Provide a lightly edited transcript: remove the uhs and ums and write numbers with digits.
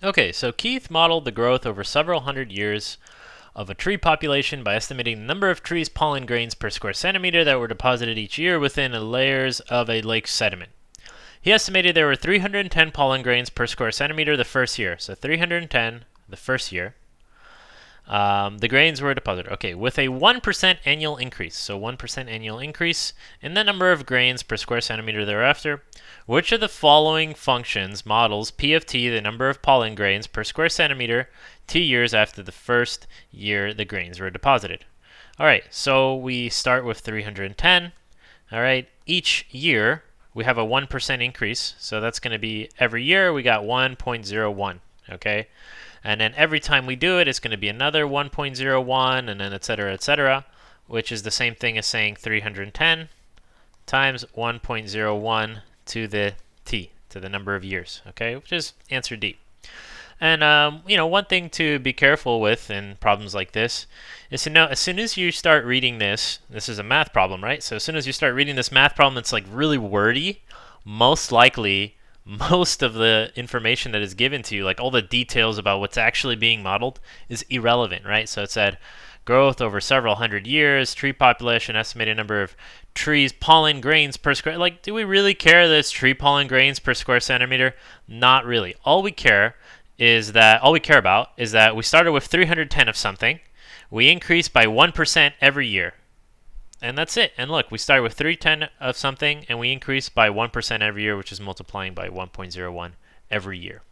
Okay, so Keith modeled the growth over several hundred years of a tree population by estimating the number of trees pollen grains per square centimeter that were deposited each year within the layers of a lake sediment. He estimated there were 310 pollen grains per square centimeter the first year. So 310 the first year. The grains were deposited. Okay, with a 1% annual increase. So 1% annual increase in the number of grains per square centimeter thereafter. Which of the following functions models P of t, the number of pollen grains per square centimeter, t years after the first year the grains were deposited? All right, so we start with 310. All right, each year we have a 1% increase. So that's going to be every year we got 1.01. Okay. And then every time we do it, it's going to be another 1.01, and then et cetera, which is the same thing as saying 310 times 1.01 to the t, to the number of years, okay, which is answer D. And, one thing to be careful with in problems like this is to know as soon as you start reading this is a math problem, right? So as soon as you start reading this math problem that's like really wordy, most likely most of the information that is given to you, like all the details about what's actually being modeled, is irrelevant, right? So it said growth over several hundred years, tree population, estimated number of trees, pollen grains per square. Like, do we really care that it's tree pollen grains per square centimeter? Not really. All we care about is that we started with 310 of something, we increase by 1% every year. And that's it. And look, we started with 310 of something, and we increase by 1% every year, which is multiplying by 1.01 every year.